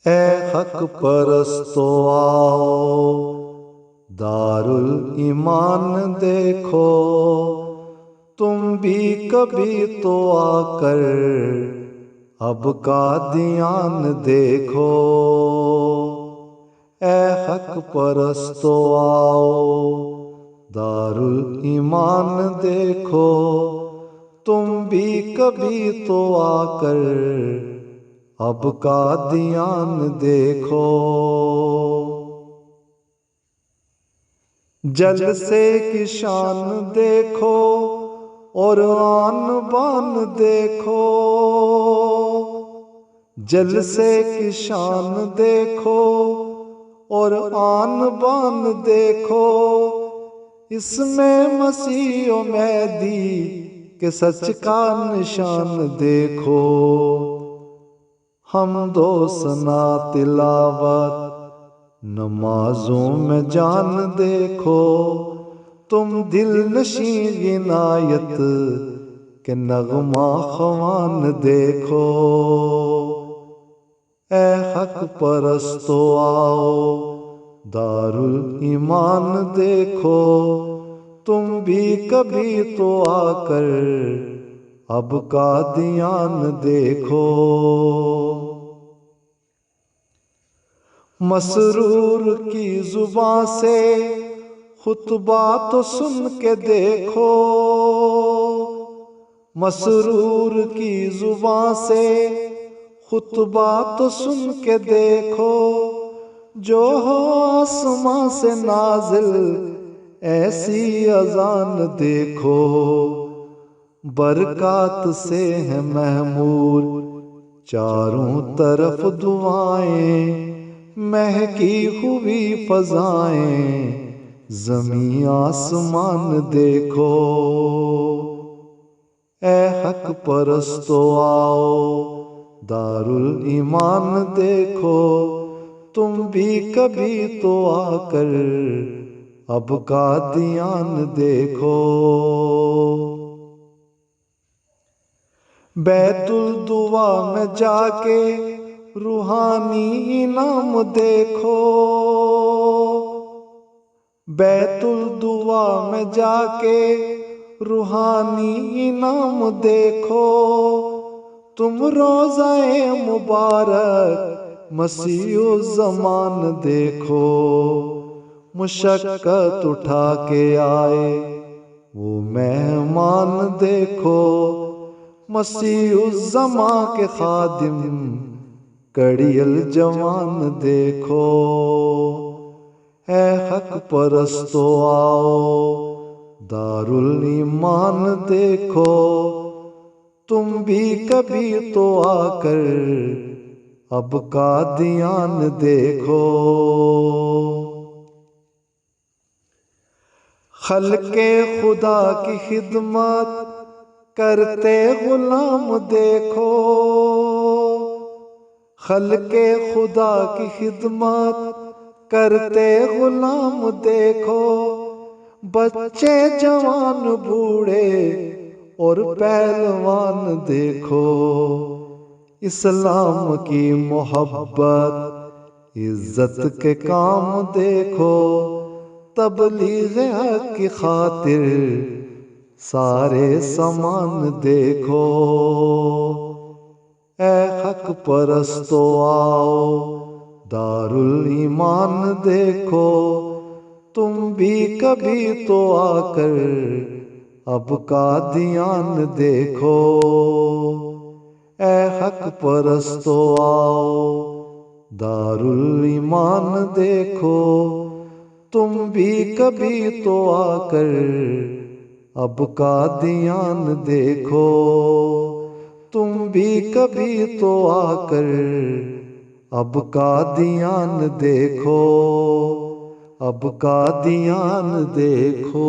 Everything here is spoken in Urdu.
اے حق پرستو آؤ، دارالایمان دیکھو، تم بھی کبھی تو آ کر اب قادیان دیکھو۔ اے حق پرستو آؤ، دارالایمان دیکھو، تم بھی کبھی تو آ کر اب قادیان دیکھو۔ جلسے کی شان دیکھو اور آن بان دیکھو، جلسے کی شان دیکھو اور آن بان دیکھو، اس میں مسیح و مہدی کے سچ کا نشان دیکھو۔ حمد و ثنا تلاوت نمازوں میں جان دیکھو، تم دل نشین عنایت کے نغمہ خوان دیکھو۔ اے حق پرستو آؤ، دارالایمان دیکھو، تم بھی کبھی تو آ کر اب قادیان دیکھو۔ مسرور کی زباں سے خطبہ تو سن کے دیکھو، مسرور کی زباں سے خطبہ تو سن کے دیکھو، جو ہو آسماں سے نازل ایسی اذان دیکھو۔ برکات سے ہے محمور چاروں طرف دعائیں، مہکی ہوئی فضائیں زمین آسمان دیکھو۔ اے حق پرستو آؤ، دارالایمان دیکھو، تم بھی کبھی تو آ کر اب قادیان دیکھو۔ بیت الدعا میں جا کے روحانی انعام دیکھو، بیت الدعا میں جا کے روحانی انعام دیکھو، تم روضہ مبارک مسیح الزمان دیکھو۔ مشقت اٹھا کے آئے وہ مہمان دیکھو، مسیح الزمان کے خادم کڑی الجوان دیکھو۔ اے حق پرستو آؤ، دارالایمان دیکھو، تم بھی کبھی تو آ کر اب قادیان دیکھو۔ خلق خدا کی خدمت کرتے غلام دیکھو، خلق خدا کی خدمت کرتے غلام دیکھو، بچے جوان بوڑھے اور پہلوان دیکھو۔ اسلام کی محبت عزت کے کام دیکھو، تبلیغ حق کی خاطر سارے سامان دیکھو۔ اے حق پرستو آؤ، دارالایمان دیکھو، تم بھی کبھی تو آ کر اب قادیان دیکھو۔ اے حق پرستو آؤ، دارالایمان دیکھو، تم بھی کبھی تو آ کر اب قادیان دیکھو، تم بھی کبھی تو آ کر اب قادیان دیکھو، اب قادیان دیکھو۔